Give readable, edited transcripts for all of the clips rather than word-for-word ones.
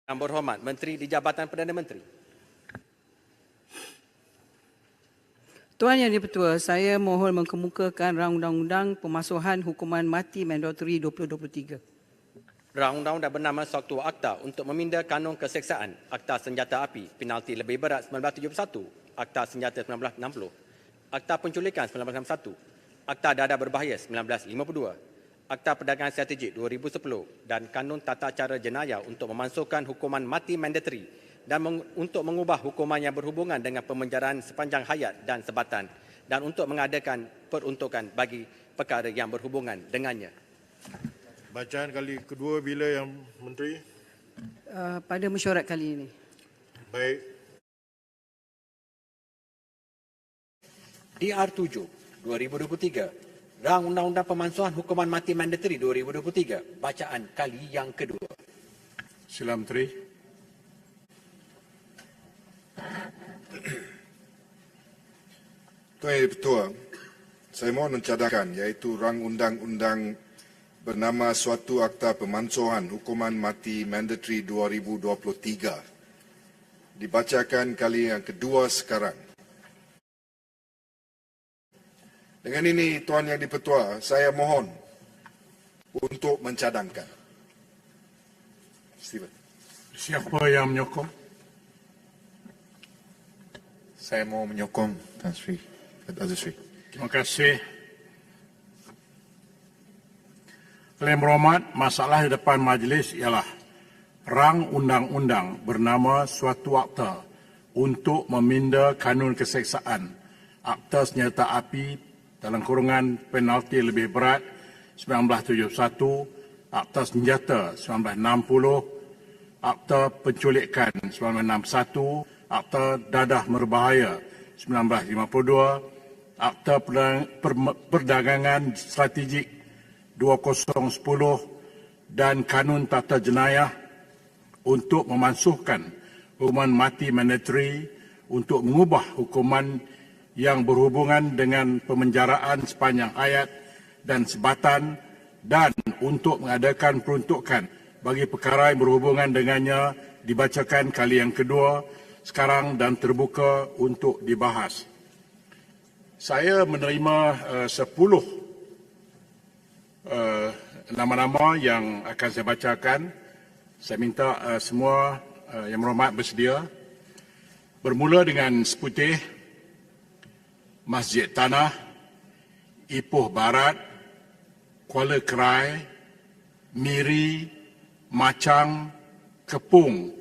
Yang berhormat Menteri di Jabatan Perdana Menteri. Tuan Yang di-Pertua, saya mohon mengemukakan rang undang-undang pemasuhan hukuman mati mandatori 2023. Rang undang-undang bernama Suatu Akta untuk meminda kanun keseksaan, Akta Senjata Api, penalti lebih berat 1971, Akta Senjata 1960, Akta Penculikan 1961, Akta Dadah Berbahaya 1952, Akta Perdagangan Strategik 2010 dan Kanun Tata Cara Jenayah untuk memansuhkan hukuman mati mandatori dan untuk mengubah hukuman yang berhubungan dengan pemenjaraan sepanjang hayat dan sebatan dan untuk mengadakan peruntukan bagi perkara yang berhubungan dengannya. Bacaan kali kedua bila Yang Menteri? Pada mesyuarat kali ini. Baik. DR7 2023, Rang Undang-Undang Pemansuhan Hukuman Mati Mandatori 2023, bacaan kali yang kedua. Sila Menteri. Tuan Yang Di-Pertua, saya mohon mencadangkan iaitu Rang Undang-Undang bernama Suatu Akta Pemansuhan Hukuman Mati Mandatori 2023 dibacakan kali yang kedua sekarang. Dengan ini, Tuan Yang Di-Pertua, saya mohon untuk mencadangkan. Stephen. Siapa yang menyokong? Saya mohon menyokong, Tan Sri. Datuk Sri. Terima kasih. Yang berhormat, masalah di depan majlis ialah rang undang-undang bernama Suatu Akta untuk meminda kanun keseksaan, Akta Senjata Api dalam kurungan penalti lebih berat 1971, Akta Senjata 1960, Akta Penculikan 1961, Akta Dadah Berbahaya 1952, Akta Perdagangan Strategik 2010 dan Kanun Tata Jenayah untuk memansuhkan hukuman mati mandatori untuk mengubah hukuman yang berhubungan dengan pemenjaraan sepanjang hayat dan sebatan dan untuk mengadakan peruntukan bagi perkara yang berhubungan dengannya dibacakan kali yang kedua sekarang dan terbuka untuk dibahas. Saya menerima 10 nama-nama yang akan saya bacakan. Saya minta semua yang berhormat bersedia. Bermula dengan Seputih, Masjid Tanah, Ipoh Barat, Kuala Kerai, Miri, Macang, Kepung,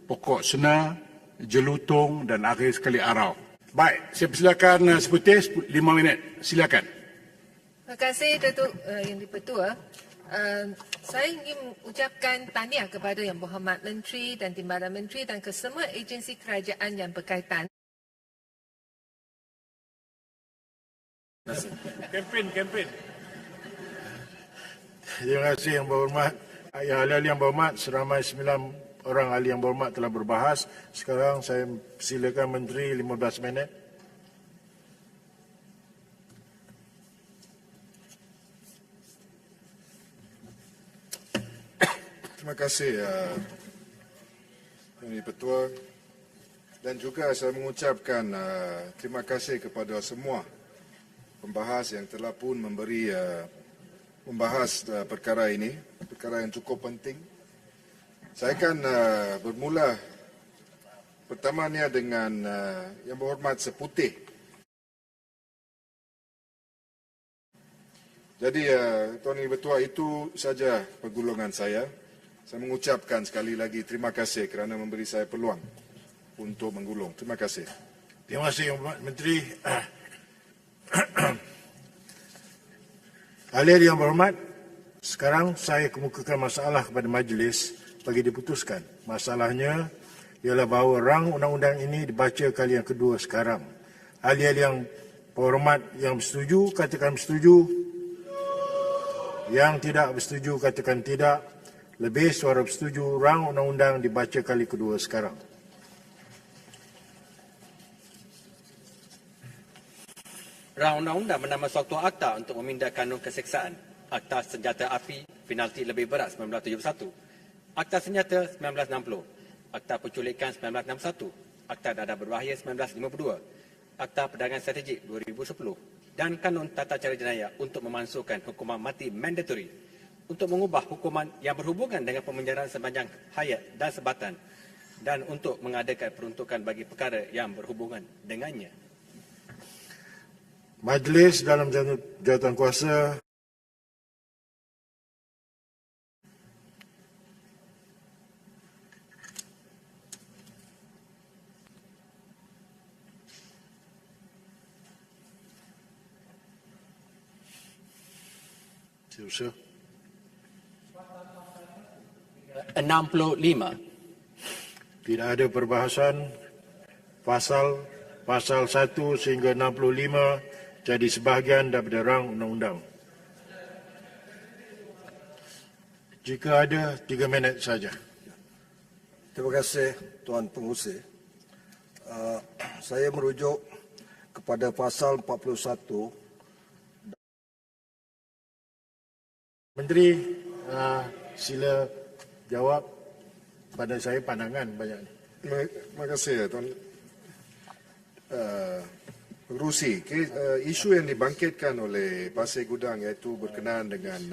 Pokok Sena, Jelutong dan akhir sekali Arau. Baik, saya persilakan Seputih 5 minit. Silakan. Terima kasih Datuk Yang Di-Pertua. Saya ingin ucapkan tahniah kepada Yang Berhormat Menteri dan Timbalan Menteri dan kesemua agensi kerajaan yang berkaitan. Kempen. Terima kasih Yang Berhormat. Ahli-ahli Yang Berhormat, seramai 9 orang ahli Yang Berhormat telah berbahas. Sekarang saya silakan Menteri 15 minit. Terima kasih Yang Di-Pertua dan juga saya mengucapkan terima kasih kepada semua pembahas yang telah pun membahas perkara ini, perkara yang cukup penting. Saya akan bermula pertamanya dengan Yang Berhormat Seputih. Jadi Tuan Yang Di-Pertua, itu saja pergulungan saya. Saya mengucapkan sekali lagi terima kasih kerana memberi saya peluang untuk menggulung. Terima kasih. Terima kasih Yang Berhormat Menteri. Ahli Yang Berhormat, sekarang saya kemukakan masalah kepada majlis bagi diputuskan. Masalahnya ialah bahawa rang undang-undang ini dibaca kali yang kedua sekarang. Ahli-ahli yang berhormat yang bersetuju, katakan bersetuju. Yang tidak bersetuju, katakan tidak. Lebih suara bersetuju, rang undang-undang dibaca kali kedua sekarang. Rang undang-undang bernama Suatu Akta untuk meminda kanun keseksaan, Akta Senjata Api, penalti lebih berat 1971, Akta Senjata 1960, Akta Penculikan 1961, Akta Dadah Berbahaya 1952, Akta Perdagangan Strategik 2010 dan Kanun Tata Cara Jenayah untuk memansuhkan hukuman mati mandatory, untuk mengubah hukuman yang berhubungan dengan pemenjaraan sepanjang hayat dan sebatan, dan untuk mengadakan peruntukan bagi perkara yang berhubungan dengannya. Majlis dalam jawatan kuasa Siusa. 65. Tidak ada perbahasan. Pasal 1 sehingga 65 jadi sebahagian daripada rang undang-undang. Jika ada, 3 minit saja. Terima kasih Tuan Pengurusi. Saya merujuk kepada pasal 41. Menteri, sila jawab. Pada saya pandangan banyak ni. Terima kasih Tuan Pengerusi. Isu yang dibangkitkan oleh Pasir Gudang iaitu berkenaan dengan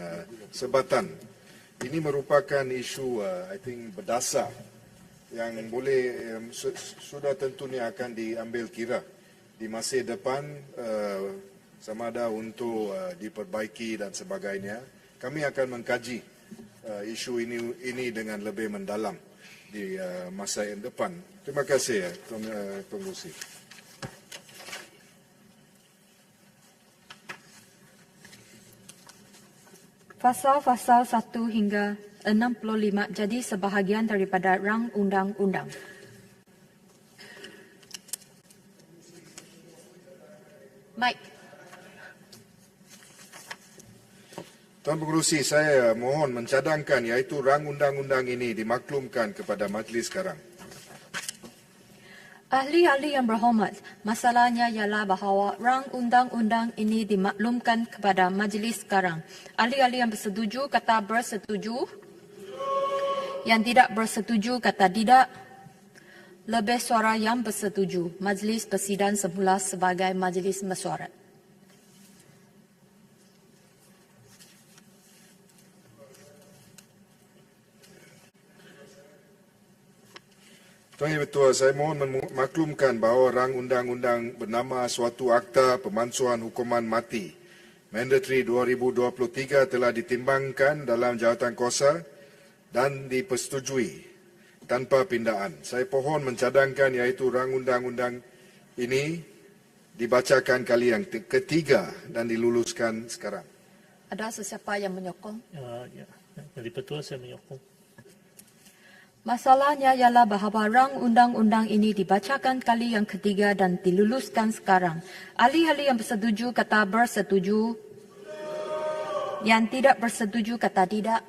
sebatan. Ini merupakan isu I think berdasar yang boleh sudah tentunya akan diambil kira di masa depan sama ada untuk diperbaiki dan sebagainya. Kami akan mengkaji isu ini dengan lebih mendalam di masa yang depan. Terima kasih Tuan Pengerusi. Pasal-pasal 1 hingga 65 jadi sebahagian daripada rang undang-undang. Mike. Tuan Pengerusi, saya mohon mencadangkan iaitu rang undang-undang ini dimaklumkan kepada majlis sekarang. Ahli-ahli yang berhormat, masalahnya ialah bahawa rang undang-undang ini dimaklumkan kepada majlis sekarang. Ahli-ahli yang bersetuju kata bersetuju. Yang tidak bersetuju kata tidak. Lebih suara yang bersetuju. Majlis bersidang semula sebagai majlis mesyuarat. Tuan Yang Bertuah, saya mohon memaklumkan bahawa rang undang-undang bernama suatu Akta Pemansuhan Hukuman Mati Mandatory 2023 telah ditimbangkan dalam jawatan kuasa dan dipersetujui tanpa pindaan. Saya pohon mencadangkan iaitu rang undang-undang ini dibacakan kali yang ketiga dan diluluskan sekarang. Ada sesiapa yang menyokong? Ya, Yang Bertuah saya menyokong. Masalahnya ialah bahawa rang undang-undang ini dibacakan kali yang ketiga dan diluluskan sekarang. Ahli-ahli yang bersetuju kata bersetuju. Yang tidak bersetuju kata tidak.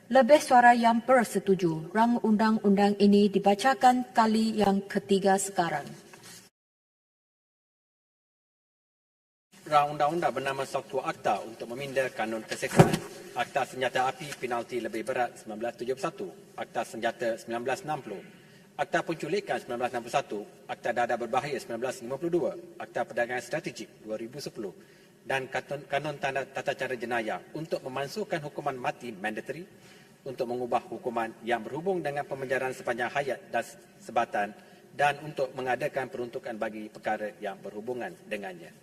Lebih suara yang bersetuju. Rang undang-undang ini dibacakan kali yang ketiga sekarang. Rang undang-undang bernama suatu akta untuk meminda kanun keseksaan. Akta Senjata Api Penalti Lebih Berat 1971, Akta Senjata 1960, Akta Penculikan 1961, Akta Dadah Berbahaya 1952, Akta Perdagangan Strategik 2010 dan Kanun Tata Cara Jenayah untuk memansuhkan hukuman mati mandatory, untuk mengubah hukuman yang berhubung dengan pemenjaraan sepanjang hayat dan sebatan dan untuk mengadakan peruntukan bagi perkara yang berhubungan dengannya.